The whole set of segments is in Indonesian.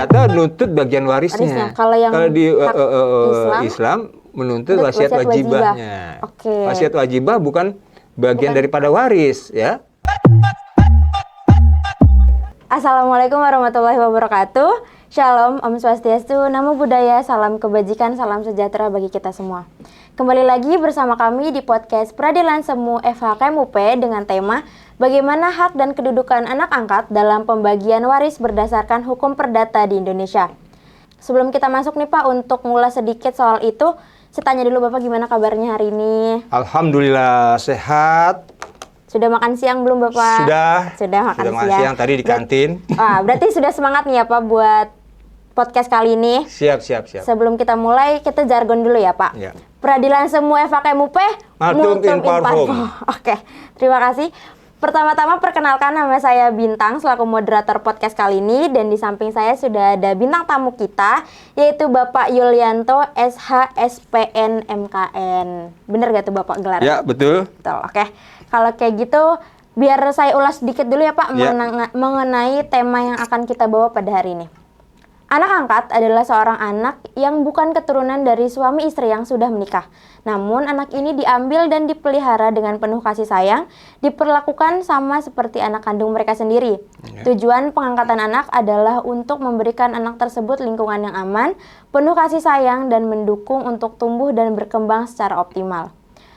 perdata nuntut bagian warisnya. Kalau yang di Islam, Islam menuntut wasiat wajibahnya. Wasiat wajibah bukan bagian daripada waris, ya. Assalamualaikum warahmatullahi wabarakatuh. Shalom, Om Swastiastu, Namo Buddhaya, salam kebajikan, salam sejahtera bagi kita semua. Kembali lagi bersama kami di podcast Peradilan Semu FHKM UP dengan tema bagaimana hak dan kedudukan anak angkat dalam pembagian waris berdasarkan hukum perdata di Indonesia. Sebelum kita masuk nih Pak, untuk ngulas sedikit soal itu, saya tanya dulu Bapak gimana kabarnya hari ini? Alhamdulillah sehat. Sudah makan siang belum Bapak? Sudah makan siang tadi di kantin. Berarti sudah semangat nih ya Pak buat podcast kali ini. Siap. Sebelum kita mulai, kita jargon dulu ya Pak. Ya. Peradilan Semu FHKM UP, Multum in Parvo. Oke, terima kasih. Pertama-tama perkenalkan, nama saya Bintang selaku moderator podcast kali ini, dan di samping saya sudah ada bintang tamu kita yaitu Bapak Yulianto SH SPN MKN. Bener gak tuh Bapak gelar? Ya, betul. Oke. Kalau kayak gitu biar saya ulas sedikit dulu ya Pak mengenai tema yang akan kita bawa pada hari ini. Anak angkat adalah seorang anak yang bukan keturunan dari suami istri yang sudah menikah. Namun anak ini diambil dan dipelihara dengan penuh kasih sayang, diperlakukan sama seperti anak kandung mereka sendiri. Tujuan pengangkatan anak adalah untuk memberikan anak tersebut lingkungan yang aman, penuh kasih sayang, dan mendukung untuk tumbuh dan berkembang secara optimal.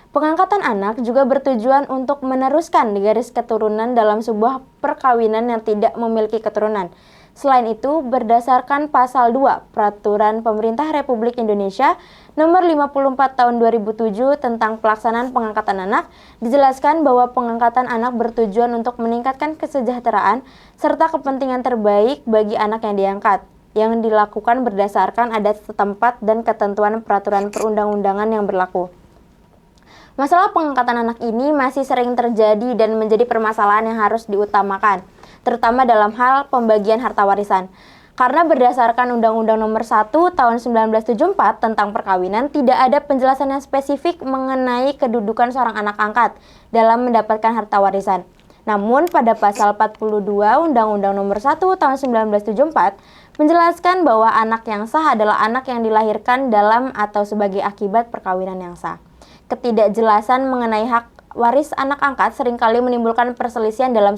Pengangkatan anak juga bertujuan untuk meneruskan garis keturunan dalam sebuah perkawinan yang tidak memiliki keturunan. Selain itu, berdasarkan Pasal 2 Peraturan Pemerintah Republik Indonesia Nomor 54 Tahun 2007 tentang pelaksanaan pengangkatan anak, dijelaskan bahwa pengangkatan anak bertujuan untuk meningkatkan kesejahteraan serta kepentingan terbaik bagi anak yang diangkat, yang dilakukan berdasarkan adat setempat dan ketentuan peraturan perundang-undangan yang berlaku. Masalah pengangkatan anak ini masih sering terjadi dan menjadi permasalahan yang harus diutamakan, terutama dalam hal pembagian harta warisan. Karena berdasarkan Undang-Undang Nomor 1 Tahun 1974 tentang perkawinan, tidak ada penjelasan yang spesifik mengenai kedudukan seorang anak angkat dalam mendapatkan harta warisan. Namun pada Pasal 42 Undang-Undang Nomor 1 Tahun 1974 menjelaskan bahwa anak yang sah adalah anak yang dilahirkan dalam atau sebagai akibat perkawinan yang sah. Ketidakjelasan mengenai hak waris anak angkat seringkali menimbulkan perselisihan dalam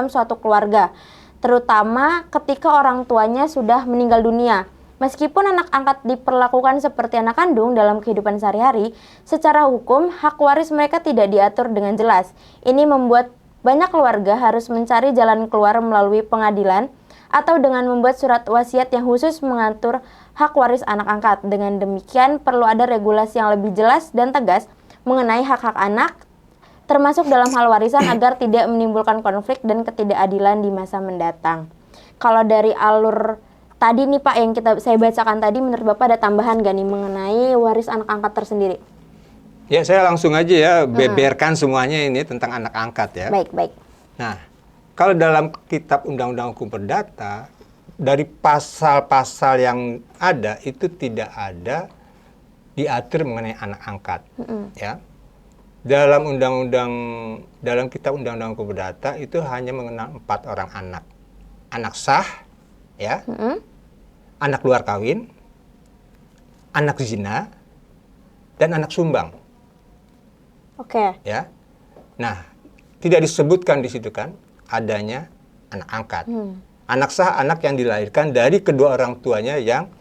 suatu keluarga, terutama ketika orang tuanya sudah meninggal dunia. Meskipun anak angkat diperlakukan seperti anak kandung dalam kehidupan sehari-hari, secara hukum hak waris mereka tidak diatur dengan jelas. Ini membuat banyak keluarga harus mencari jalan keluar melalui pengadilan atau dengan membuat surat wasiat yang khusus mengatur hak waris anak angkat. Dengan demikian, perlu ada regulasi yang lebih jelas dan tegas mengenai hak-hak anak, termasuk dalam hal warisan agar tidak menimbulkan konflik dan ketidakadilan di masa mendatang. Kalau dari alur tadi nih Pak yang saya bacakan tadi, menurut Bapak ada tambahan gak nih mengenai waris anak angkat tersendiri? Ya, saya langsung aja ya beberkan semuanya ini tentang anak angkat ya. Baik. Nah, kalau dalam kitab Undang-Undang Hukum Perdata, dari pasal-pasal yang ada itu tidak ada diatur mengenai anak angkat, ya. Dalam kitab Undang-Undang Hukum Perdata itu hanya mengenal 4 orang anak. Anak sah, ya. Anak luar kawin, anak zina, dan anak sumbang. Oke. Ya. Nah, tidak disebutkan di situ kan adanya anak angkat. Anak sah, anak yang dilahirkan dari kedua orang tuanya yang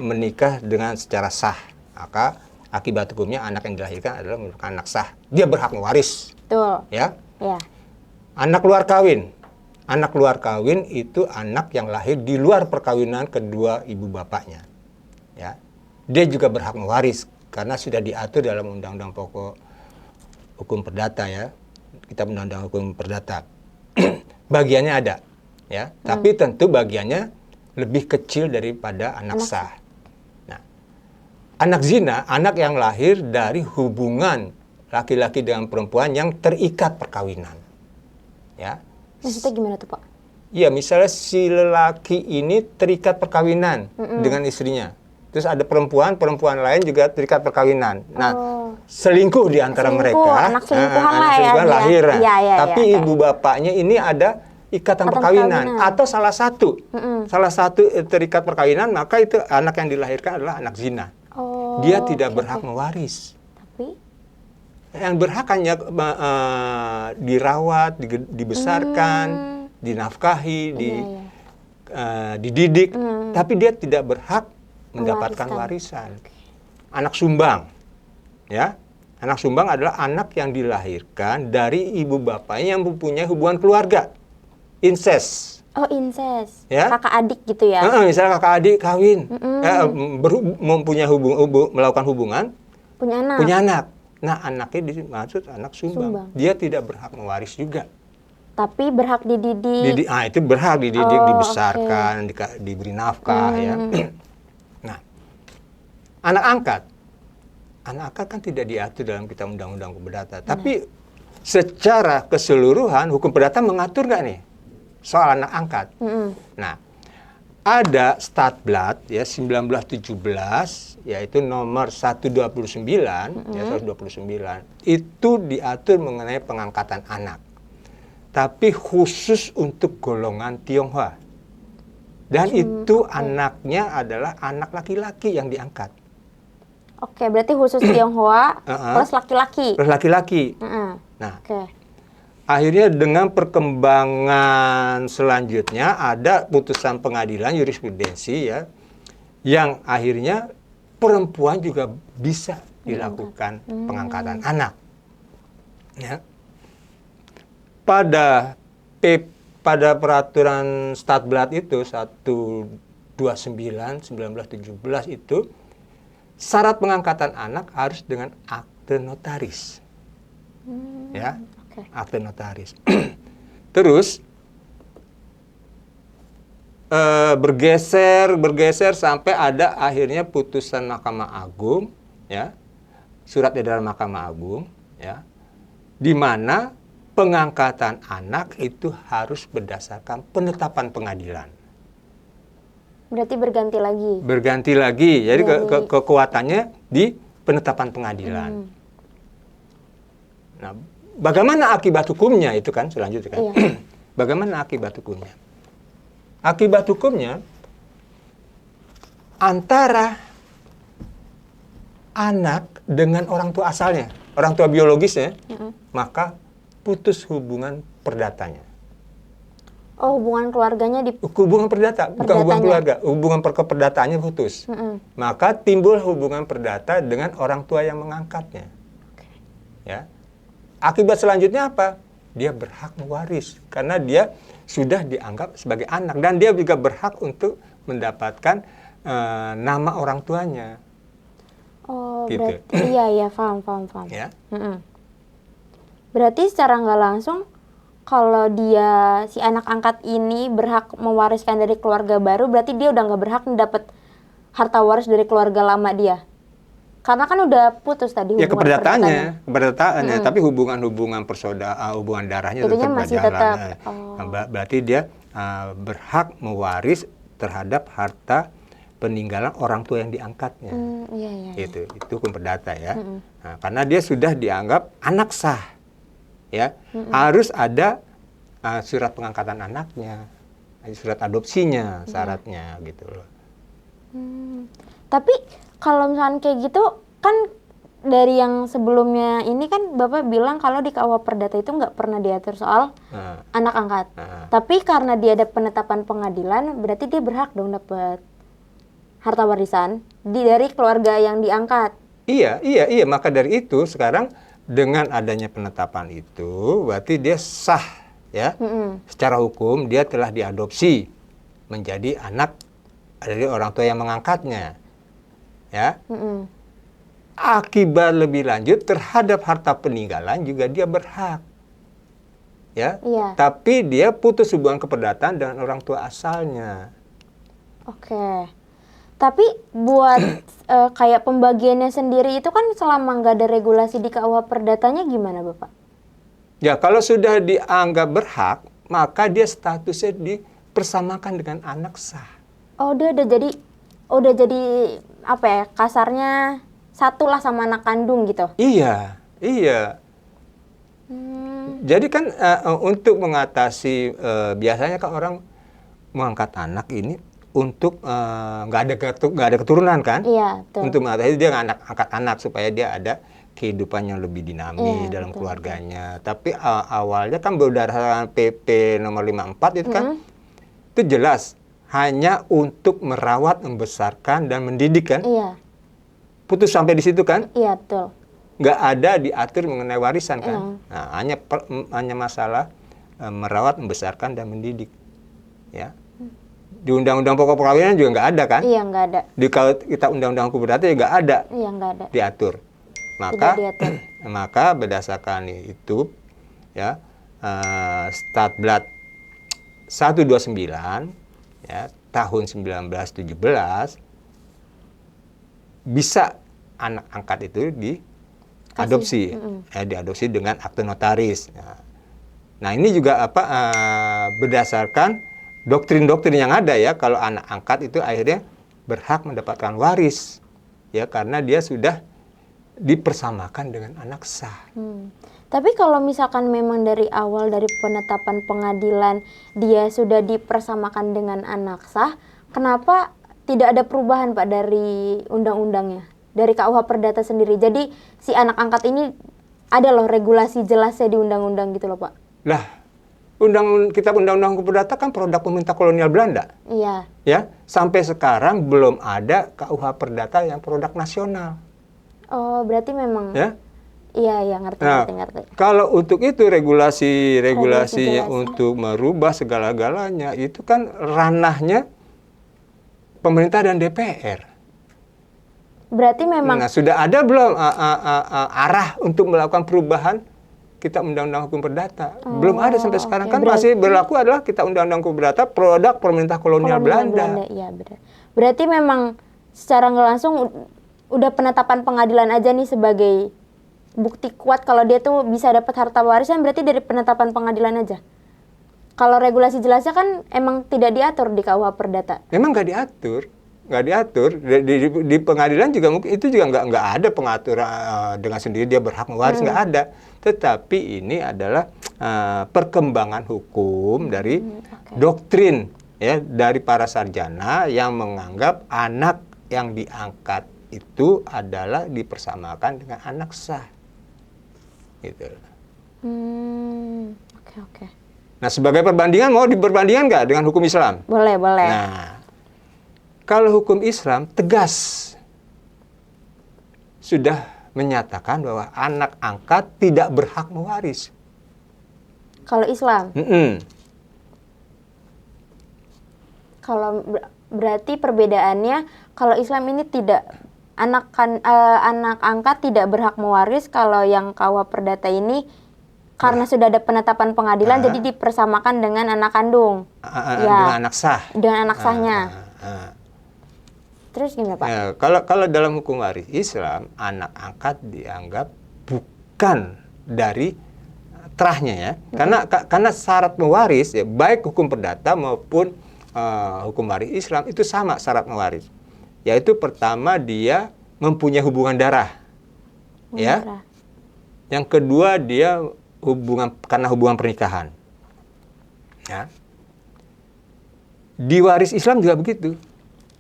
menikah dengan secara sah. Maka akibat hukumnya anak yang dilahirkan adalah merupakan anak sah. Dia berhak mewaris. Betul. Ya. Ya. Anak luar kawin. Anak luar kawin itu anak yang lahir di luar perkawinan kedua ibu bapaknya. Ya. Dia juga berhak mewaris karena sudah diatur dalam Undang-Undang Pokok Hukum Perdata ya. Kitab Undang-Undang Hukum Perdata. Bagiannya ada, ya. Tapi tentu bagiannya lebih kecil daripada anak sah. Nah, anak zina, anak yang lahir dari hubungan laki-laki dengan perempuan yang terikat perkawinan, ya. Maksudnya gimana tuh Pak? Ya, misalnya si lelaki ini terikat perkawinan dengan istrinya. Terus ada perempuan lain juga terikat perkawinan. Nah, selingkuh di antara mereka. Anak selingkuhan lah ya. Lahir. Ya, tapi ibu bapaknya ini ada ikatan Ikatan perkawinan perkawinan. atau salah satu terikat perkawinan, maka itu anak yang dilahirkan adalah anak zina. Oh, Dia tidak oke, berhak oke. mewaris. Tapi Yang berhak hanya dirawat, dibesarkan, dinafkahi, iya. dididik, tapi dia tidak berhak mendapatkan Mewariskan. warisan. Anak sumbang, ya, anak sumbang adalah anak yang dilahirkan dari ibu bapaknya yang mempunyai hubungan keluarga, incest. Oh, incest. Ya. Kakak adik gitu ya. Misalnya kakak adik kawin, mempunyai melakukan hubungan, Punya anak. punya anak. Nah, anaknya dimaksud anak sumbang. Sumbang. Dia tidak berhak mewaris juga. Tapi berhak dididik. Itu berhak dididik, Oh, dibesarkan, diberi nafkah, ya. Nah, anak angkat kan tidak diatur dalam kitab undang-undang hukum perdata. Tapi secara keseluruhan hukum perdata mengatur nggak nih soal anak angkat? Nah, ada Statblad ya 1917 yaitu nomor 129 ya 129 itu diatur mengenai pengangkatan anak. Tapi khusus untuk golongan Tionghoa. Dan itu anaknya adalah anak laki-laki yang diangkat. Oke, berarti khusus Tionghoa plus laki-laki. Terus laki-laki. Nah, Oke. akhirnya dengan perkembangan selanjutnya ada putusan pengadilan jurisprudensi ya yang akhirnya perempuan juga bisa dilakukan pengangkatan anak. Ya. Pada peraturan Statblad itu 129/1917 itu syarat pengangkatan anak harus dengan akte notaris. Ya. Oke. Akte notaris. Terus bergeser sampai ada akhirnya putusan Mahkamah Agung, ya, surat edaran Mahkamah Agung, ya, di mana pengangkatan anak itu harus berdasarkan penetapan pengadilan. Berarti berganti lagi. Berganti lagi, jadi kekuatannya di penetapan pengadilan. Nah, bagaimana akibat hukumnya itu kan selanjutnya kan? Iya. Bagaimana akibat hukumnya? Akibat hukumnya antara anak dengan orang tua asalnya, orang tua biologisnya, maka putus hubungan perdatanya. Oh, hubungan keluarganya di Hubungan perdata, bukan hubungan keluarga, hubungan perdataannya putus. Maka timbul hubungan perdata dengan orang tua yang mengangkatnya. Ya. Akibat selanjutnya apa? Dia berhak mewaris karena dia sudah dianggap sebagai anak dan dia juga berhak untuk mendapatkan nama orang tuanya. Oh, Gitu. berarti iya, paham. Ya. Berarti secara nggak langsung kalau dia si anak angkat ini berhak mewariskan dari keluarga baru, berarti dia udah nggak berhak mendapat harta waris dari keluarga lama dia. Karena kan udah putus tadi Ya hubungan keperdataannya, tapi hubungan persaudaraan, hubungan darahnya Itunya tetap masih berjalan. tetap. Berarti dia berhak mewaris terhadap harta peninggalan orang tua yang diangkatnya. Iya. Itu hukum perdata ya. Nah, karena dia sudah dianggap anak sah, ya harus ada surat pengangkatan anaknya, surat adopsinya, syaratnya gitu loh. Tapi kalau misalnya kayak gitu kan dari yang sebelumnya ini kan Bapak bilang kalau di KUH Perdata itu nggak pernah diatur soal anak angkat. Tapi karena dia ada penetapan pengadilan, berarti dia berhak dong dapat harta warisan dari keluarga yang diangkat. Iya. Maka dari itu sekarang dengan adanya penetapan itu, berarti dia sah, ya. Secara hukum dia telah diadopsi menjadi anak dari orang tua yang mengangkatnya, ya. Akibat lebih lanjut terhadap harta peninggalan juga dia berhak, ya. Iya. Tapi dia putus hubungan keperdataan dengan orang tua asalnya. Oke. Tapi buat kayak pembagiannya sendiri itu kan selama nggak ada regulasi di KUH Perdatanya gimana Bapak? Ya, kalau sudah dianggap berhak, maka dia statusnya dipersamakan dengan anak sah. Oh, dia udah jadi apa ya? Kasarnya satu lah sama anak kandung gitu. Iya. Jadi kan untuk mengatasi biasanya kan orang mengangkat anak ini untuk nggak ada keturunan kan? Iya, betul. Untuk mengatasi dia angkat anak supaya dia ada kehidupan yang lebih dinamis Iya, dalam betul, keluarganya. Tapi awalnya kan berdasarkan PP nomor 54 itu kan itu jelas hanya untuk merawat, membesarkan dan mendidik kan? Iya, Putus sampai di situ kan? iya betul. Nggak ada diatur mengenai warisan kan? Nah, hanya masalah merawat, membesarkan dan mendidik. Ya. Di Undang-Undang Pokok Perkawinan juga nggak ada kan? Iya, nggak ada. Di kalau kita Undang-Undang Hukum Perdata juga nggak ada Iya, nggak ada. diatur. Maka Tidak diatur. maka berdasarkan itu ya Statblad 129 ya tahun 1917 bisa anak angkat itu diadopsi, diadopsi dengan akte notaris. Nah ini juga berdasarkan doktrin-doktrin yang ada ya, kalau anak angkat itu akhirnya berhak mendapatkan waris ya karena dia sudah dipersamakan dengan anak sah. Tapi kalau misalkan memang dari awal dari penetapan pengadilan dia sudah dipersamakan dengan anak sah, kenapa tidak ada perubahan Pak dari undang-undangnya, dari KUH Perdata sendiri? Jadi si anak angkat ini ada loh regulasi jelasnya di undang-undang gitu loh Pak. Lah, kitab Undang-Undang Hukum Perdata kan produk pemerintah kolonial Belanda. Iya. Ya, sampai sekarang belum ada KUH Perdata yang produk nasional. Oh, berarti memang. Ya. Iya, ngerti. Kalau untuk itu regulasinya jelasnya. untuk merubah segala-galanya itu kan ranahnya pemerintah dan DPR. Berarti memang. Nah, sudah ada belum arah untuk melakukan perubahan Kitab Undang-Undang Hukum Perdata? Belum ada sampai sekarang kan masih berlaku adalah Kitab Undang-Undang Hukum Perdata produk pemerintah kolonial Belanda. Iya, benar. Berarti memang secara nggak langsung udah penetapan pengadilan aja nih sebagai bukti kuat kalau dia tuh bisa dapat harta warisan, berarti dari penetapan pengadilan aja. Kalau regulasi jelasnya kan emang tidak diatur di KUH Perdata. Memang nggak diatur. Di pengadilan juga mungkin itu juga nggak ada pengaturan dengan sendiri dia berhak mewaris, nggak ada. Tetapi ini adalah perkembangan hukum dari doktrin ya dari para sarjana yang menganggap anak yang diangkat itu adalah dipersamakan dengan anak sah. Gitu. Oke. Nah, sebagai perbandingan, mau diperbandingkan nggak dengan hukum Islam? Boleh. Nah, kalau hukum Islam tegas sudah menyatakan bahwa anak angkat tidak berhak mewaris. Kalau Islam? Kalau berarti perbedaannya, kalau Islam ini tidak anak angkat tidak berhak mewaris, kalau yang KUH Perdata ini karena sudah ada penetapan pengadilan jadi dipersamakan dengan anak kandung. Dengan anak sah. Dengan anak sahnya. Terus gimana Pak? Ya, kalau dalam hukum waris Islam, anak angkat dianggap bukan dari terahnya ya. Karena syarat mewaris ya, baik hukum perdata maupun hukum waris Islam itu sama syarat mewaris. Yaitu pertama dia mempunyai hubungan darah. Ya. Yang kedua dia karena hubungan pernikahan. Ya. Di waris Islam juga begitu.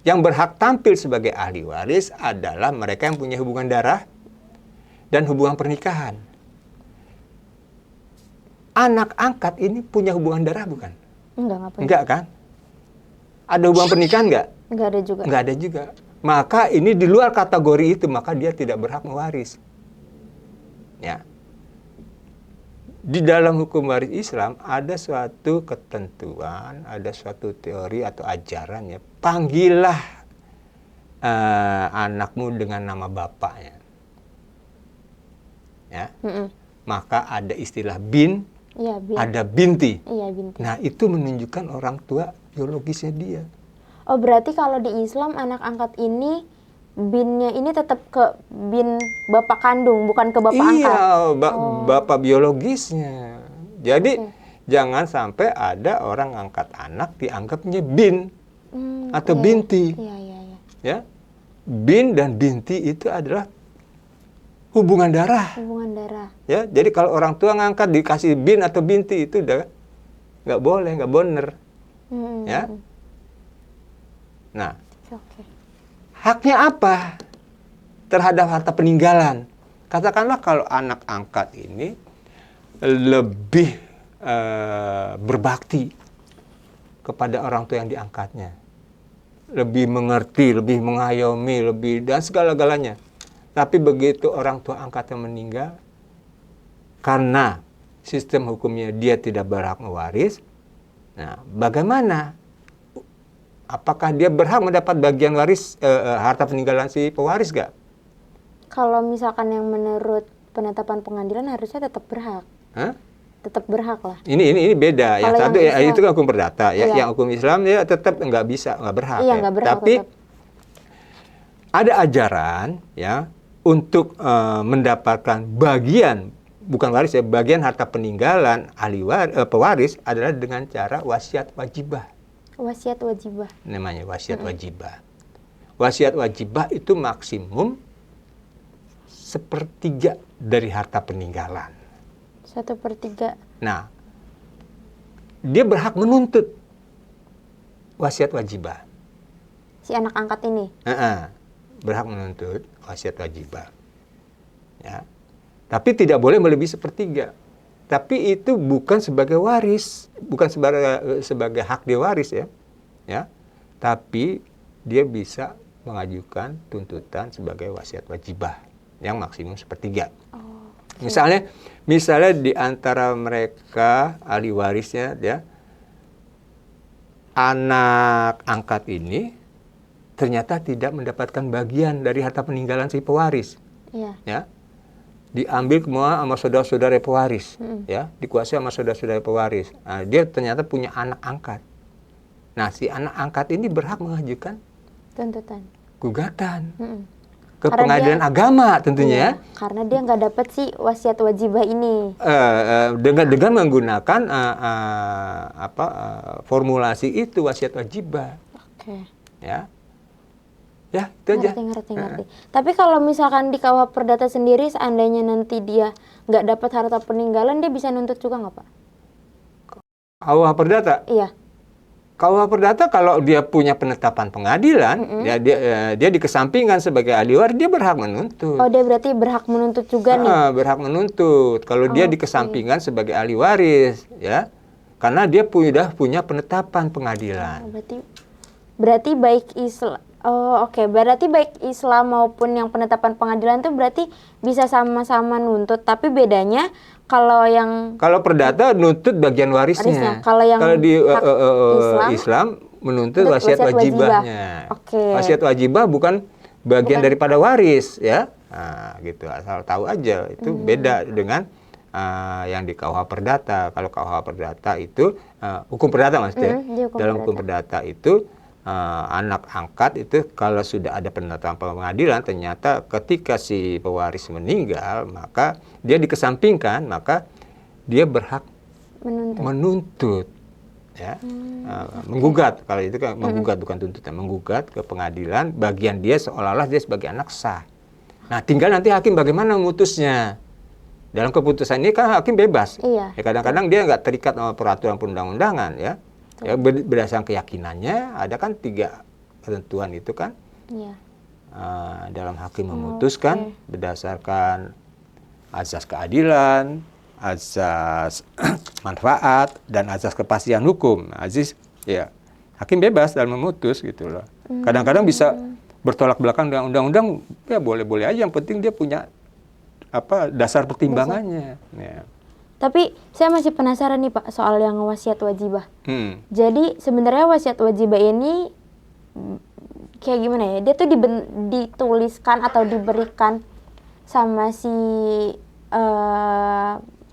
Yang berhak tampil sebagai ahli waris adalah mereka yang punya hubungan darah dan hubungan pernikahan. Anak angkat ini punya hubungan darah bukan? Enggak kan? Ada hubungan pernikahan enggak? Enggak ada juga. Enggak ada juga. Maka ini di luar kategori itu, maka dia tidak berhak mewaris. Ya. Di dalam hukum waris Islam ada suatu ketentuan, ada suatu teori atau ajaran ya. Panggillah anakmu dengan nama bapaknya. Ya. Maka ada istilah bin, ada binti. Binti. Nah, itu menunjukkan orang tua biologisnya dia. Oh, berarti kalau di Islam anak angkat ini binnya ini tetap ke bin bapak kandung, bukan ke bapak angkat. Iya, bapak biologisnya. Jadi jangan sampai ada orang angkat anak dianggapnya bin atau binti. Iya. Ya, bin dan binti itu adalah hubungan darah. Hubungan darah. Ya, jadi kalau orang tua ngangkat dikasih bin atau binti itu udah nggak boleh, nggak bener. Ya. Nah, Oke. haknya apa terhadap harta peninggalan? Katakanlah kalau anak angkat ini lebih berbakti kepada orang tua yang diangkatnya, lebih mengerti, lebih mengayomi, lebih dan segala-galanya. Tapi begitu orang tua angkatnya meninggal, karena sistem hukumnya dia tidak berhak mewaris, nah bagaimana? Apakah dia berhak mendapat bagian waris harta peninggalan si pewaris gak? Kalau misalkan yang menurut penetapan pengadilan harusnya tetap berhak. Hah? Tetap berhak lah. Ini beda. Yang Kalau satu yang Islam- itu kan hukum perdata ya. Iya. Yang hukum Islam dia tetap nggak bisa, nggak berhak. Iya, Ya. nggak berhak Tapi tetap. ada ajaran ya untuk mendapatkan bagian bukan waris ya, bagian harta peninggalan pewaris adalah dengan cara wasiat wajibah. Wasiat wajibah. Namanya wasiat wajibah. Wasiat wajibah itu maksimum 1/3 dari harta peninggalan. 1/3. Nah, dia berhak menuntut wasiat wajibah. Si anak angkat ini. Berhak menuntut wasiat wajibah. Ya. Tapi tidak boleh melebihi 1/3. Tapi itu bukan sebagai waris, bukan sebagai hak dia waris ya. Ya. Tapi dia bisa mengajukan tuntutan sebagai wasiat wajibah yang maksimum 1/3. Oh, Misalnya di antara mereka ahli warisnya ya, anak angkat ini ternyata tidak mendapatkan bagian dari harta peninggalan si pewaris. iya. Ya. Diambil semua sama saudara-saudara pewaris, ya, dikuasai sama saudara-saudara pewaris. Nah, dia ternyata punya anak angkat. Nah, si anak angkat ini berhak mengajukan Tuntutan. gugatan Mm-mm. ke Karena pengadilan agama tentunya. Iya, karena dia nggak dapet si wasiat wajibah ini. Dengan menggunakan formulasi itu wasiat wajibah, Oke. ya itu aja. Ngerti. Tapi kalau misalkan di KUH Perdata sendiri, seandainya nanti dia nggak dapat harta peninggalan, dia bisa nuntut juga nggak, Pak? KUH Perdata, Iya. KUH Perdata kalau dia punya penetapan pengadilan, ya dia dikesampingkan sebagai ahli waris, dia berhak menuntut. Oh, dia berarti berhak menuntut juga nih. Berhak menuntut kalau dia dikesampingkan sebagai ahli waris, ya, karena dia punya penetapan pengadilan. Oh, berarti baik Islam. Oh, oke. Berarti baik Islam maupun yang penetapan pengadilan itu berarti bisa sama-sama nuntut, tapi bedanya kalau perdata nuntut bagian warisnya. Kalau yang di hak Islam menuntut nuntut wasiat wasiat wajibahnya. Oke. Wasiat wajibah bukan bagian daripada waris, ya. Nah, gitu. Asal tahu aja itu beda dengan yang di KUH Perdata. Kalau KUH Perdata itu hukum perdata maksudnya. Dalam hukum perdata itu anak angkat itu kalau sudah ada penetapan pengadilan, ternyata ketika si pewaris meninggal, maka dia dikesampingkan, maka dia berhak menuntut ya, menggugat. Kalau itu kan menggugat, bukan tuntutan, menggugat ke pengadilan bagian dia seolah-olah dia sebagai anak sah. Nah, tinggal nanti hakim bagaimana memutusnya. Dalam keputusan ini kan hakim bebas. Iya. Ya, kadang-kadang dia nggak terikat sama peraturan perundang-undangan ya. Ya, berdasarkan keyakinannya, ada kan 3 ketentuan itu kan. Iya. Dalam hakim memutuskan berdasarkan azas keadilan, azas manfaat, dan azas kepastian hukum. Azas, ya, hakim bebas dalam memutus gitu loh. Kadang-kadang bisa bertolak belakang dengan undang-undang, ya boleh-boleh aja. Yang penting dia punya dasar pertimbangannya. Ya. Tapi saya masih penasaran nih Pak soal yang wasiat wajibah. Jadi sebenarnya wasiat wajibah ini kayak gimana ya? Dia tuh dituliskan atau diberikan sama si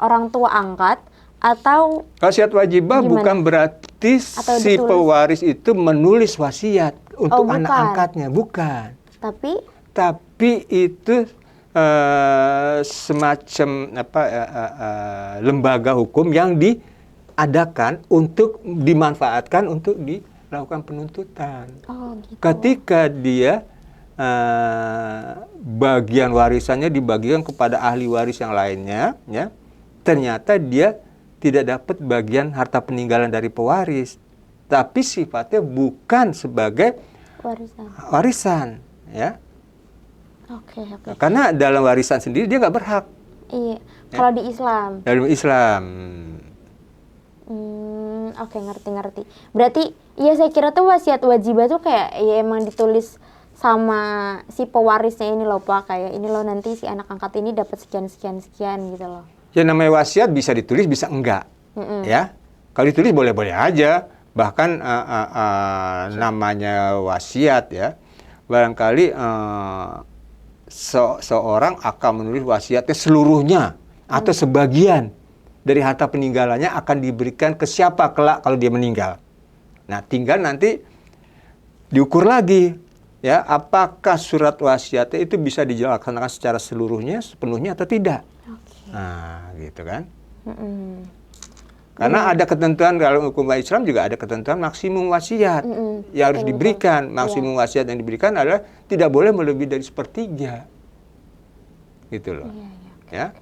orang tua angkat atau wasiat wajibah gimana? Bukan berarti Atau si ditulis? pewaris itu menulis wasiat untuk anak bukan. angkatnya, bukan. Tapi itu semacam lembaga hukum yang diadakan untuk dimanfaatkan untuk dilakukan penuntutan. gitu. Ketika dia bagian warisannya dibagikan kepada ahli waris yang lainnya, ya, ternyata dia tidak dapat bagian harta peninggalan dari pewaris, tapi sifatnya bukan sebagai warisan, ya. Oke. Karena dalam warisan sendiri dia nggak berhak. Iya. Kalau di Islam. Dalam Islam. Oke, ngerti. Berarti, iya saya kira tuh wasiat wajibah tuh kayak ya emang ditulis sama si pewarisnya ini loh Pak, kayak ini loh nanti si anak angkat ini dapat sekian gitu loh. Ya namanya wasiat bisa ditulis bisa enggak, ya. Kalau ditulis boleh-boleh aja, bahkan namanya wasiat ya. Barangkali seorang akan menulis wasiatnya seluruhnya atau sebagian dari harta peninggalannya akan diberikan ke siapa kelak kalau dia meninggal. Nah, tinggal nanti diukur lagi. Ya, apakah surat wasiatnya itu bisa dilaksanakan secara sepenuhnya atau tidak? Okay. Nah, gitu kan? Karena ada ketentuan kalau hukum Islam juga ada ketentuan maksimum wasiat yang harus diberikan. Maksimum wasiat yang diberikan adalah tidak boleh melebihi dari 1/3, gitu loh. Ya.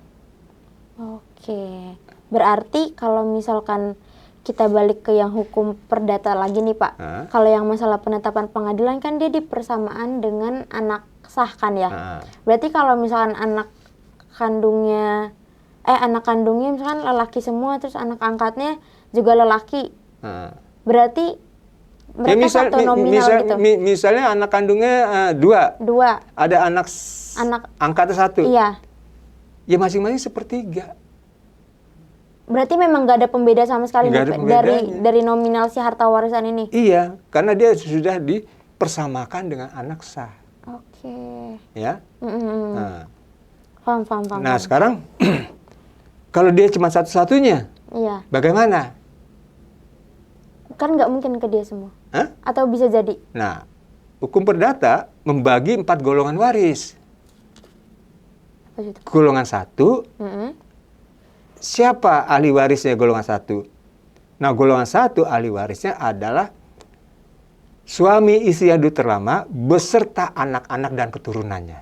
Oke. Berarti kalau misalkan kita balik ke yang hukum perdata lagi nih Pak. Kalau yang masalah penetapan pengadilan kan dia dipersamaan dengan anak sah kan ya. Berarti kalau misalkan anak kandungnya misalkan lelaki semua terus anak angkatnya juga lelaki. Berarti mereka satu nominal gitu. Misalnya anak kandungnya 2. Ada anak angkatnya 1. Iya. Ya masing-masing 1/3. Berarti memang nggak ada pembeda sama sekali dari nominal si harta warisan ini? Iya, karena dia sudah dipersamakan dengan anak sah. Oke. Ya. Nah. Paham. Nah, sekarang kalau dia cuma satu-satunya, iya. Bagaimana? Kan nggak mungkin ke dia semua. Hah? Atau bisa jadi? Nah, hukum perdata membagi 4 golongan waris. Apa itu? Golongan 1, siapa ahli warisnya golongan 1? Nah, golongan 1 ahli warisnya adalah suami istri yang terlama beserta anak-anak dan keturunannya.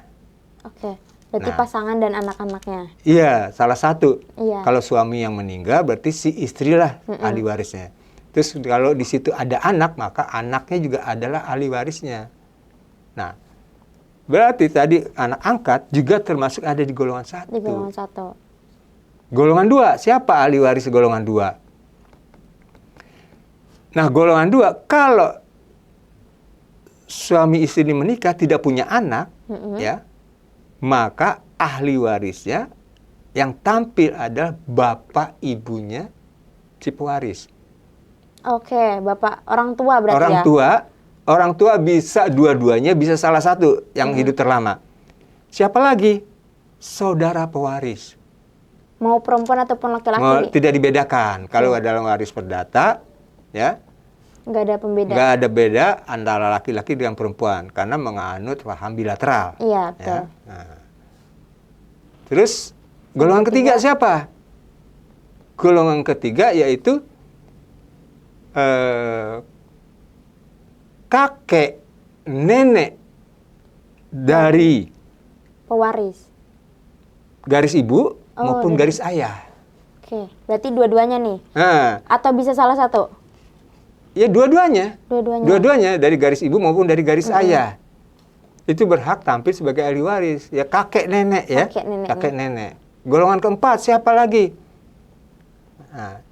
Oke, berarti pasangan dan anak-anaknya. Iya, salah satu. Iya. Kalau suami yang meninggal berarti si istrilah ahli warisnya. Terus kalau di situ ada anak, maka anaknya juga adalah ahli warisnya. Nah, berarti tadi anak angkat juga termasuk ada di golongan 1. Di golongan 1. Golongan 2, siapa ahli waris golongan 2? Nah, golongan 2, kalau suami istri ini menikah tidak punya anak, ya, maka ahli warisnya yang tampil adalah bapak ibunya si pewaris. Oke, bapak orang tua berarti Orang tua bisa dua-duanya, bisa salah satu yang hidup terlama. Siapa lagi? Saudara pewaris. Mau perempuan ataupun laki-laki? Tidak dibedakan. Kalau dalam waris perdata, ya, nggak ada pembeda. Nggak ada beda antara laki-laki dengan perempuan karena menganut paham bilateral. Iya, betul. Ya. Nah. Terus golongan ketiga siapa? Golongan ketiga yaitu kakek nenek dari pewaris. Garis ibu maupun garis ayah. Oke, berarti dua-duanya nih. Atau bisa salah satu? Ya dua-duanya. Dua-duanya dari garis ibu maupun dari garis ayah. Itu berhak tampil sebagai ahli waris. Ya kakek nenek ya. Kakek nenek. Golongan keempat siapa lagi? Nah,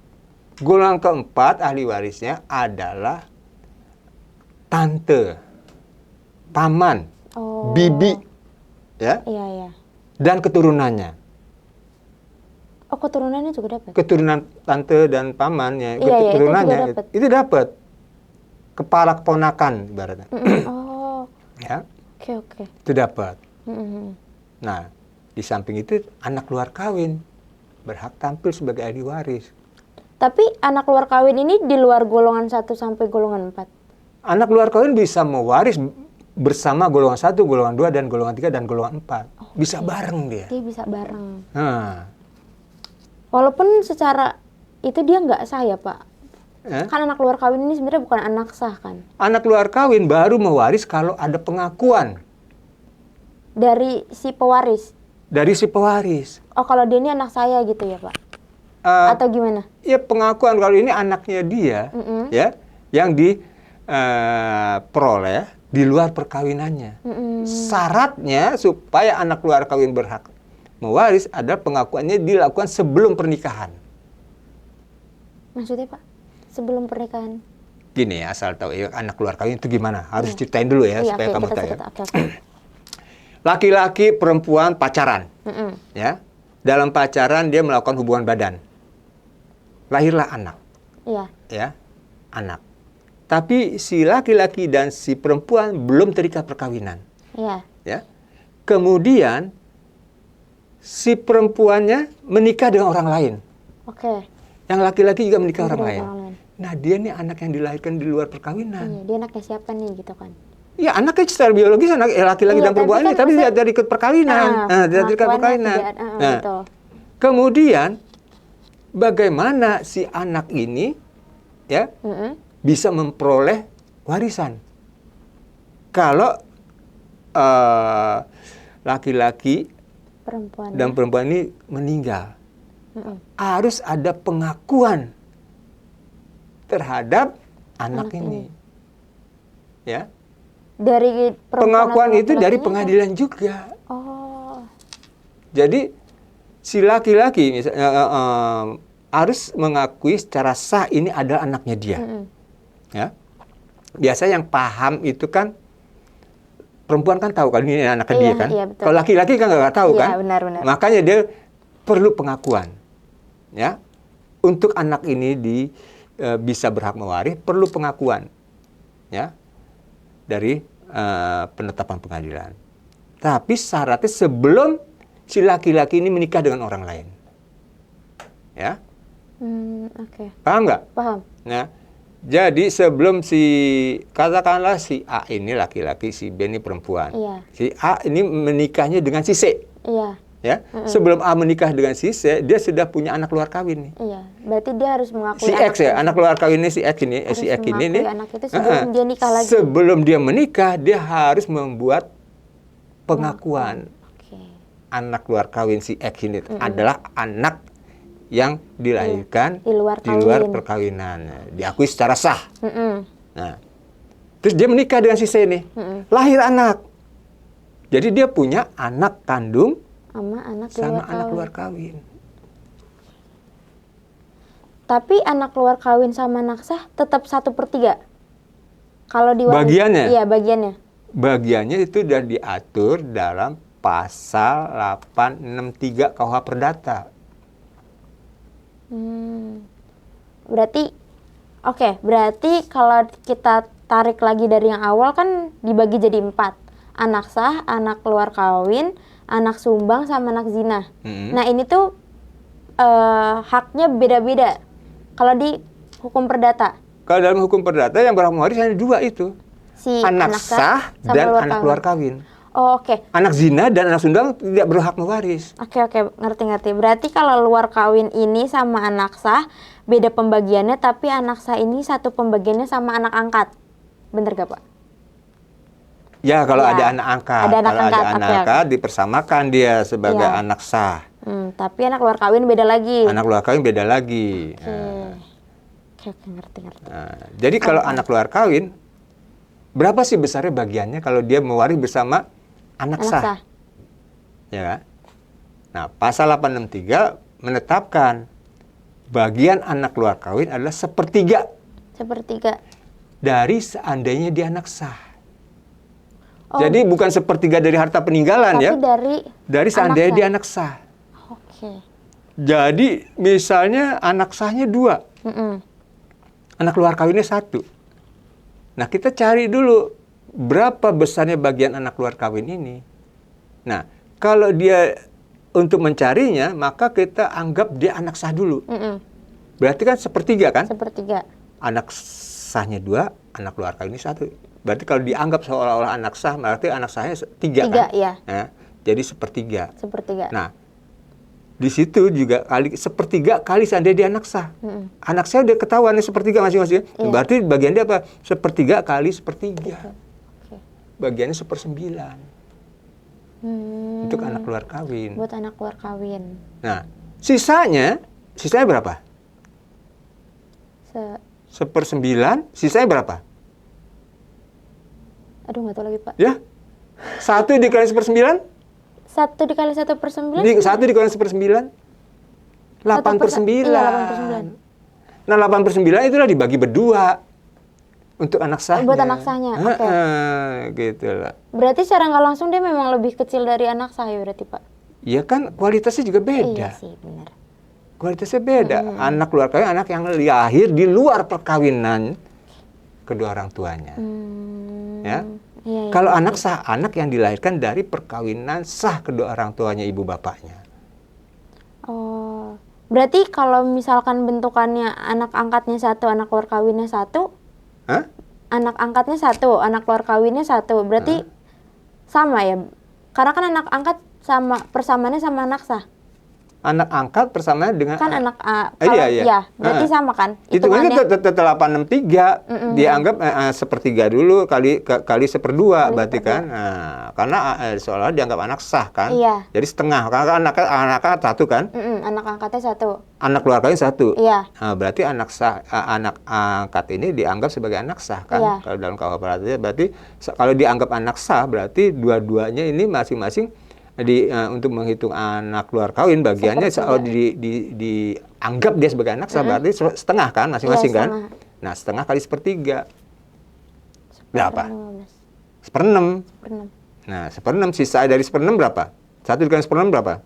golongan keempat ahli warisnya adalah tante, paman, bibi, ya. Iya. Dan keturunannya. Oh, keturunannya juga dapat? Keturunan tante dan pamannya, keturunannya itu dapat. Kepala keponakan ibaratnya. Ya. Oke. Itu dapat. Nah, di samping itu anak luar kawin berhak tampil sebagai ahli waris. Tapi anak luar kawin ini di luar golongan 1 sampai golongan 4? Anak luar kawin bisa mewaris bersama golongan 1, golongan 2, dan golongan 3, dan golongan 4. Bisa bareng dia. Dia bisa bareng. Nah. Walaupun secara itu dia nggak sah ya Pak? Kan anak luar kawin ini sebenarnya bukan anak sah kan? Anak luar kawin baru mewaris kalau ada pengakuan Dari si pewaris. Dari si pewaris. Oh, kalau dia ini anak saya gitu ya, Pak? Atau gimana? Ya pengakuan kalau ini anaknya dia, ya, yang diperoleh di luar perkawinannya. Syaratnya supaya anak luar kawin berhak mewaris adalah pengakuannya dilakukan sebelum pernikahan. Maksudnya, Pak? Sebelum pernikahan? Gini ya, asal tahu ya, anak luar kawin itu gimana? Harus ceritain dulu ya, Iya, supaya oke, kamu kita tahu ya. cerita. Oke. Laki-laki, perempuan pacaran, ya. Dalam pacaran dia melakukan hubungan badan. Lahirlah anak, Iya. ya, anak. Tapi si laki-laki dan si perempuan belum terikat perkawinan, Iya. ya. Kemudian si perempuannya menikah dengan orang lain, Oke. yang laki-laki juga menikah Menikah orang dengan lain. orang lain. Nah, dia nih anak yang dilahirkan di luar perkawinan. Iya, dia anaknya siapa nih gitu kan? Ya, anaknya secara biologis anak laki-laki Iya, dan perempuan tapi ini, kan tapi maksudnya- tidak ikut perkawinan. Tidak ikut pengakuannya perkawinan. tidak- Nah, betul. kemudian bagaimana si anak ini, ya, bisa memperoleh warisan? Kalau laki-laki Perempuan. dan perempuan ini meninggal, harus ada pengakuan terhadap anak ini. Ya, Dari perempuan pengakuan atau itu dari laki-lakinya pengadilan juga. kan? Oh. Jadi si laki-laki misalnya harus mengakui secara sah ini adalah anaknya dia. Ya, biasa yang paham itu kan perempuan kan tahu kan ini anaknya Iya, dia kan. iya, betul. Kalau laki-laki kan nggak tahu Iya, kan. benar-benar. Makanya dia perlu pengakuan. Ya, untuk anak ini bisa berhak mewaris perlu pengakuan. Ya, dari penetapan pengadilan. Tapi syaratnya sebelum si laki-laki ini menikah dengan orang lain. Ya, Oke. paham nggak? Paham. Nah, jadi sebelum katakanlah si A ini laki-laki, si B ini perempuan. Iya. Si A ini menikahnya dengan si C. Iya. Ya, sebelum A menikah dengan si C, dia sudah punya anak luar kawin nih. Iya. Berarti dia harus mengakui Si X ya, anak luar kawinnya si X ini, harus si X ini mengakui nih. anak itu sebelum dia nikah lagi. Sebelum dia menikah, dia harus membuat pengakuan Oke. anak luar kawin si X ini adalah anak yang dilahirkan Di luar di luar kawin. perkawinan. Diakui secara sah. Mm-mm. Nah, terus dia menikah dengan si C ini, lahir anak. Jadi dia punya anak kandung Sama anak di sama luar anak kawin. luar kawin. Tapi anak luar kawin sama anak sah tetap 1/3. Kalau di Bagiannya? Iya, bagiannya. Bagiannya itu sudah diatur dalam pasal 863 KUH Perdata. Berarti berarti kalau kita tarik lagi dari yang awal kan dibagi jadi 4. Anak sah, anak luar kawin, anak sumbang sama anak zina. Nah, ini tuh haknya beda-beda. Kalau di hukum perdata, Kalau dalam hukum perdata yang berhak mewaris hanya 2 itu. si Anak sah sama dan anak luar kawin. Oh, oke. Anak zina dan anak sumbang tidak berhak mewaris. Oke, ngerti. Berarti kalau luar kawin ini sama anak sah beda pembagiannya, tapi anak sah ini satu pembagiannya sama anak angkat. Bener gak, Pak? Ya, kalau Ya, ada anak angkat. ada anak Kalau angkat, ada anak oke. angkat dipersamakan dia sebagai Iya. anak sah. Tapi anak luar kawin beda lagi. Anak luar kawin beda lagi. Oke, ngerti. Nah, jadi kalau anak luar kawin, berapa sih besarnya bagiannya kalau dia mewaris bersama anak sah? Ya kan? Nah, pasal 863 menetapkan bagian anak luar kawin adalah 1/3 1/3. dari seandainya dia anak sah. Oh. Jadi bukan 1/3 dari harta peninggalan Tapi ya. dari Seandainya anak dia sah. anak sah. Oke. Jadi misalnya anak sahnya 2, anak luar kawinnya 1. Nah, kita cari dulu berapa besarnya bagian anak luar kawin ini. Nah, kalau dia untuk mencarinya, maka kita anggap dia anak sah dulu. Berarti kan 1/3 kan? 1/3. Anak sahnya 2, anak luar kawinnya 1. Berarti kalau dianggap seolah-olah anak sah, berarti anak sahnya 3 kan? 3, iya. Nah, jadi 1/3. 1/3. Nah, di situ juga 1/3 kali seandainya dia anak sah. Anak saya udah ketahuan nih 1/3 masing-masing. Iya. Berarti bagian dia apa? 1/3 kali 1/3. Oke. Bagiannya 1/9. untuk anak luar kawin. Buat anak luar kawin. Nah, sisanya berapa? 1/9, sisanya berapa? Aduh, nggak tahu lagi, Pak. Ya, 1 dikali 1/9? 1 dikali 1/9? 1 dikali 1/9? 8/9. Iya, 8/9. Nah, 8/9 itulah dibagi berdua untuk anak sahnya. Buat anak sahnya, oke. Gitu lah. Berarti secara nggak langsung dia memang lebih kecil dari anak sah ya berarti, Pak? Iya kan, kualitasnya juga beda. Iya sih, benar. Kualitasnya beda. Anak luar kawin, anak yang lahir di luar perkawinan kedua orang tuanya. Ya. Iya, Kalau anak sah, anak yang dilahirkan dari perkawinan sah kedua orang tuanya, ibu bapaknya. Oh, berarti kalau misalkan bentukannya anak angkatnya 1, anak luar kawinnya 1, Hah? anak angkatnya 1, anak luar kawinnya 1, berarti sama ya? Karena kan anak angkat persamaannya sama anak sah. Anak angkat persamaan dengan Kan anak iya. ya, berarti sama kan? Itu kan Hitungannya. tetap 863 dianggap sepertiga dulu kali 1/2 berarti kan. Nah, karena soalnya dianggap anak sah kan. Iya. Jadi setengah karena anak 1 kan. Anak angkatnya 1. Anak keluarga 1. Iya. Nah, berarti anak sah anak angkat ini dianggap sebagai anak sah kan. Iya. Kalau dalam KUH berarti kalau dianggap anak sah berarti dua-duanya ini masing-masing untuk menghitung anak luar kawin bagiannya kalau dianggap dia sebagai anak sah berarti setengah kan masing-masing Iya, kan. setengah. Nah, setengah kali 1/3 berapa? 15. 1/6. 1/6. Nah, 1/6 sisa dari 1/6 berapa? 1 dikali 1/6 berapa?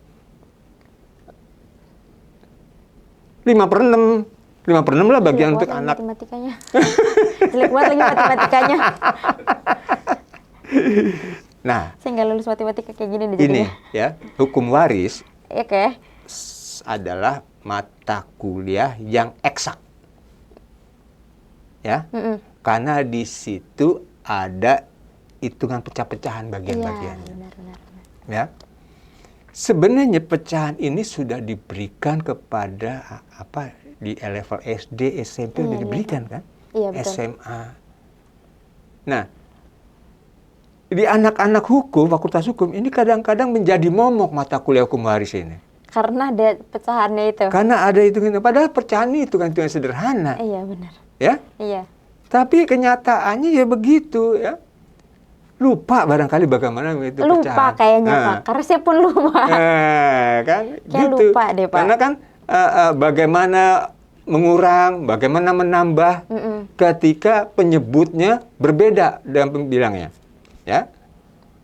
5/6. 5/6 lah bagian Jelek untuk banget anak. matematikanya. Jelek banget lagi matematikanya. Nah, Saya nggak lulus matematika kayak gini deh ini jadinya. ya, hukum waris Oke. adalah mata kuliah yang eksak. Ya. Karena di situ ada hitungan pecah-pecahan Iya, bagian-bagiannya. benar. Ya. Sebenarnya pecahan ini sudah diberikan kepada di level SD, SMP sudah diberikan kan? Iya, betul. SMA. Nah, di anak-anak hukum, fakultas hukum ini kadang-kadang menjadi momok mata kuliah hukum waris ini. Karena ada pecahannya itu. Karena ada hitungan, padahal pecahan itu kan hitungan sederhana, Iya, benar. ya. Iya. Tapi kenyataannya ya begitu, ya. Lupa barangkali bagaimana itu Lupa pecahan. kayaknya, Pak. Karena saya pun lupa. Kan Kayak gitu. lupa deh, Pak. Karena kan bagaimana mengurang, bagaimana menambah ketika penyebutnya berbeda dalam pembilangnya. Ya.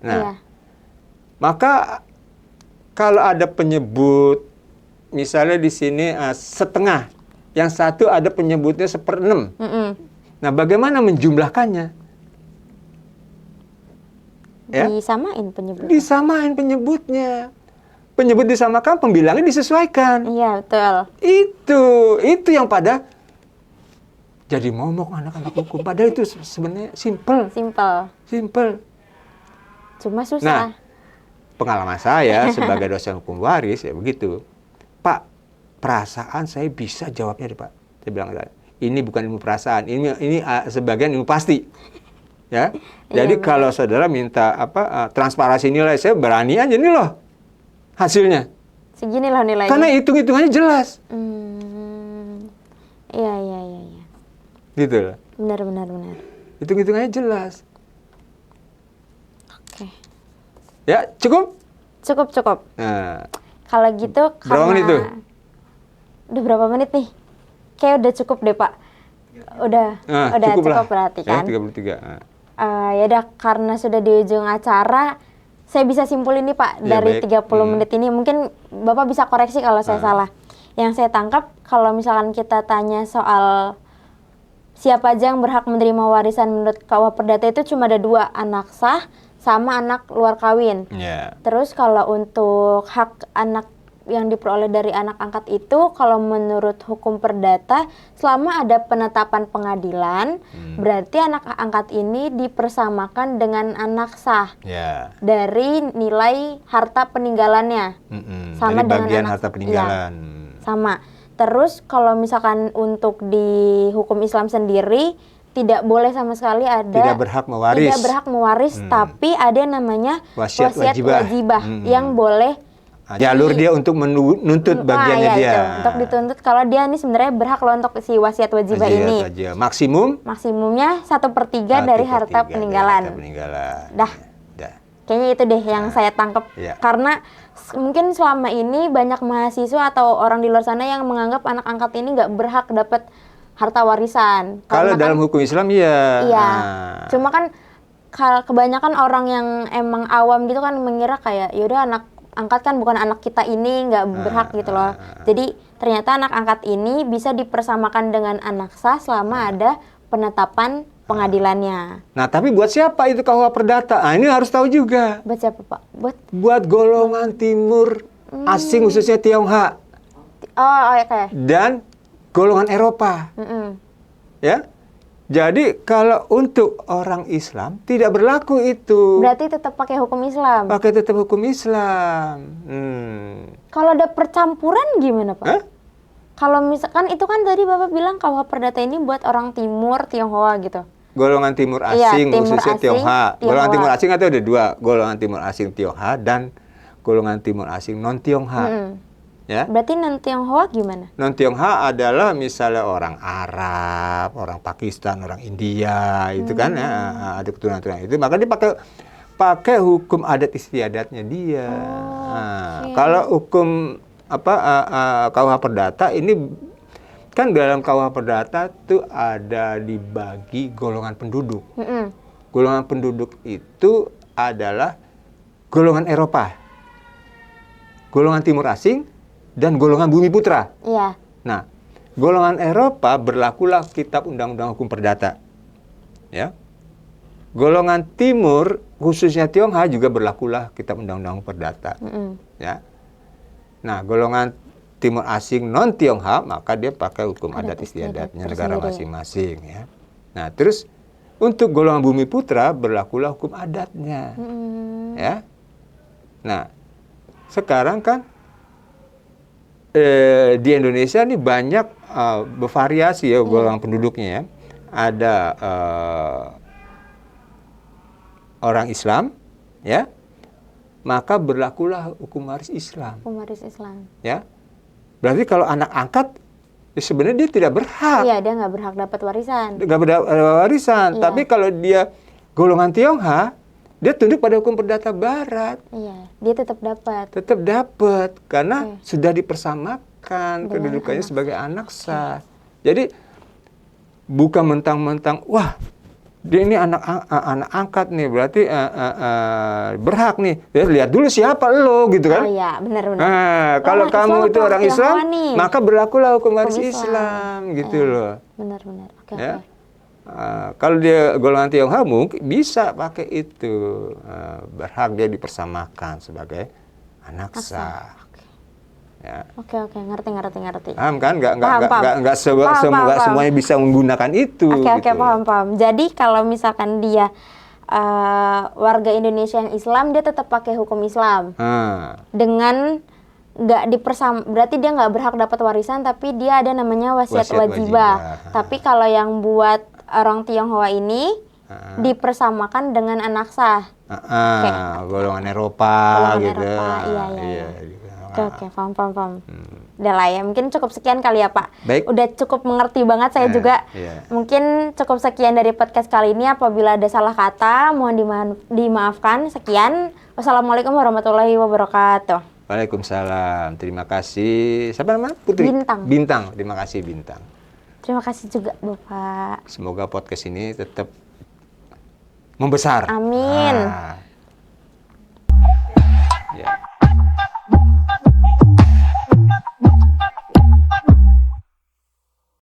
Nah, Iya. maka kalau ada penyebut, misalnya di sini setengah, yang satu ada penyebutnya 1/6. Nah, bagaimana menjumlahkannya? Ya? Disamain penyebutnya. Disamain penyebutnya. Penyebut disamakan, pembilangnya disesuaikan. Iya, betul. Itu yang pada jadi momok anak-anak hukum. Padahal itu sebenarnya simple. Cuma susah. Nah, pengalaman saya sebagai dosen hukum waris ya begitu. Pak, perasaan saya bisa jawabnya deh, Pak. Saya bilang, ini bukan ilmu perasaan, ini sebagian ilmu pasti. Ya. Jadi kalau saudara minta transparansi nilai, saya berani aja nih loh hasilnya. Segini loh nilainya. Karena hitung-hitungannya jelas. Iya. Gitu loh. Benar. Hitung-hitungannya jelas. Oke. Ya, cukup? Cukup. Nah, Kalau gitu berapa menit tuh? Udah berapa menit nih? Kayak udah cukup deh, Pak. Udah cukup lah. berarti kan? Ya, 33. Ya udah, karena sudah di ujung acara, saya bisa simpulin nih, Pak, Ya, dari baik. 30 menit ini. Mungkin Bapak bisa koreksi kalau saya salah. Yang saya tangkap, kalau misalkan kita tanya soal siapa aja yang berhak menerima warisan menurut KUH Perdata itu cuma ada 2, anak sah sama anak luar kawin. Ya. Terus kalau untuk hak anak yang diperoleh dari anak angkat itu, kalau menurut hukum perdata, selama ada penetapan pengadilan, berarti anak angkat ini dipersamakan dengan anak sah Ya. dari nilai harta peninggalannya. Sama Dari dengan bagian anak- harta peninggalan. Sama. Terus kalau misalkan untuk di hukum Islam sendiri, tidak boleh sama sekali ada Tidak berhak mewaris. Tidak berhak mewaris, tapi ada namanya Wasiat wajibah. yang boleh Jalur dia untuk menuntut bagiannya ya, dia. itu, untuk dituntut kalau dia ini sebenarnya berhak loh untuk si wasiat wajibah ini. Wajibah. Maksimumnya 1/3 dari harta peninggalan. Dah. Kayaknya itu deh yang saya tangkap. Iya. Karena mungkin selama ini banyak mahasiswa atau orang di luar sana yang menganggap anak angkat ini nggak berhak dapat harta warisan. Kalau Karena dalam hukum Islam iya. Iya. Cuma kan kebanyakan orang yang emang awam gitu kan mengira kayak yaudah anak angkat kan bukan anak kita ini nggak berhak gitu loh. Jadi ternyata anak angkat ini bisa dipersamakan dengan anak sah selama ada penetapan pengadilannya. Nah, tapi buat siapa itu KUH Perdata? Nah, ini harus tahu juga. Buat siapa, Pak? Buat golongan timur asing khususnya Tionghoa Oh, oke. dan golongan Eropa. Mm-mm. Ya. Jadi kalau untuk orang Islam tidak berlaku itu. Berarti tetap pakai hukum Islam. Pakai tetap hukum Islam. Kalau ada percampuran gimana, Pak? Hah? Kalau misalkan itu kan tadi Bapak bilang KUH Perdata ini buat orang timur Tionghoa gitu. Golongan timur Iya, asing timur khususnya asing, Tionghoa. Golongan Tionghoa. timur asing itu ada dua, golongan timur asing Tionghoa dan golongan timur asing non Tionghoa. Ya. Berarti non Tionghoa gimana? Non Tionghoa adalah misalnya orang Arab, orang Pakistan, orang India, itu kan ya, ada keturunan-keturunan itu, maka dia pakai hukum adat istiadatnya dia. oke. Kalau hukum KUH Perdata ini kan dalam KUH Perdata itu ada dibagi golongan penduduk. Golongan penduduk itu adalah golongan Eropa, golongan timur asing, dan golongan bumi putra. Iya. Nah, golongan Eropa berlakulah kitab Undang-Undang Hukum Perdata. Ya. Golongan timur khususnya Tionghoa juga berlakulah kitab Undang-Undang Hukum Perdata. Ya. Nah, golongan timur asing non Tionghoa maka dia pakai hukum adat istiadatnya negara masing-masing ya. Nah, terus untuk golongan bumi putra berlakulah hukum adatnya. Ya. Nah, sekarang kan di Indonesia ini banyak bervariasi ya golongan penduduknya ya. Ada orang Islam ya. Maka berlakulah hukum waris Islam. Hukum waris Islam. Ya. Berarti kalau anak angkat ya sebenarnya dia tidak berhak. Iya, dia nggak berhak dapat warisan. Nggak berhak warisan. Iya. Tapi kalau dia golongan Tionghoa, dia tunduk pada hukum perdata Barat. Iya, dia tetap dapat. Tetap dapat karena sudah dipersamakan kedudukannya sebagai anak sah. Jadi bukan mentang-mentang wah dia ini anak angkat nih berarti berhak nih. Ya, lihat dulu siapa lo gitu kan. Oh iya, benar-benar. Nah, kalau orang kamu Islam itu atau orang Islam, Tionghoa nih? maka berlakulah hukum waris Hukum Islam gitu loh. Benar-benar. Oke, Ya. oke. Kalau dia golongan Tionghoa mungkin bisa pakai itu, berhak dia dipersamakan sebagai anak sah. Ya. Oke, ngerti. Paham kan? Paham. Nggak semuanya bisa menggunakan itu. Oke, gitu. paham. Jadi kalau misalkan dia warga Indonesia yang Islam, dia tetap pakai hukum Islam. Dengan nggak berarti dia nggak berhak dapat warisan, tapi dia ada namanya wasiat wajibah. Tapi kalau yang buat orang Tionghoa ini dipersamakan dengan anak sah. Golongan Eropa gitu. Iya. Oke, paham. Udah lah ya, mungkin cukup sekian kali ya Pak. Baik. Udah cukup mengerti banget saya juga. Iya. Mungkin cukup sekian dari podcast kali ini. Apabila ada salah kata, mohon dimaafkan. Sekian. Wassalamualaikum warahmatullahi wabarakatuh. Waalaikumsalam. Terima kasih. Siapa namanya? Putri? Bintang. Terima kasih Bintang. Terima kasih juga Bapak. Semoga podcast ini tetap membesar. Amin.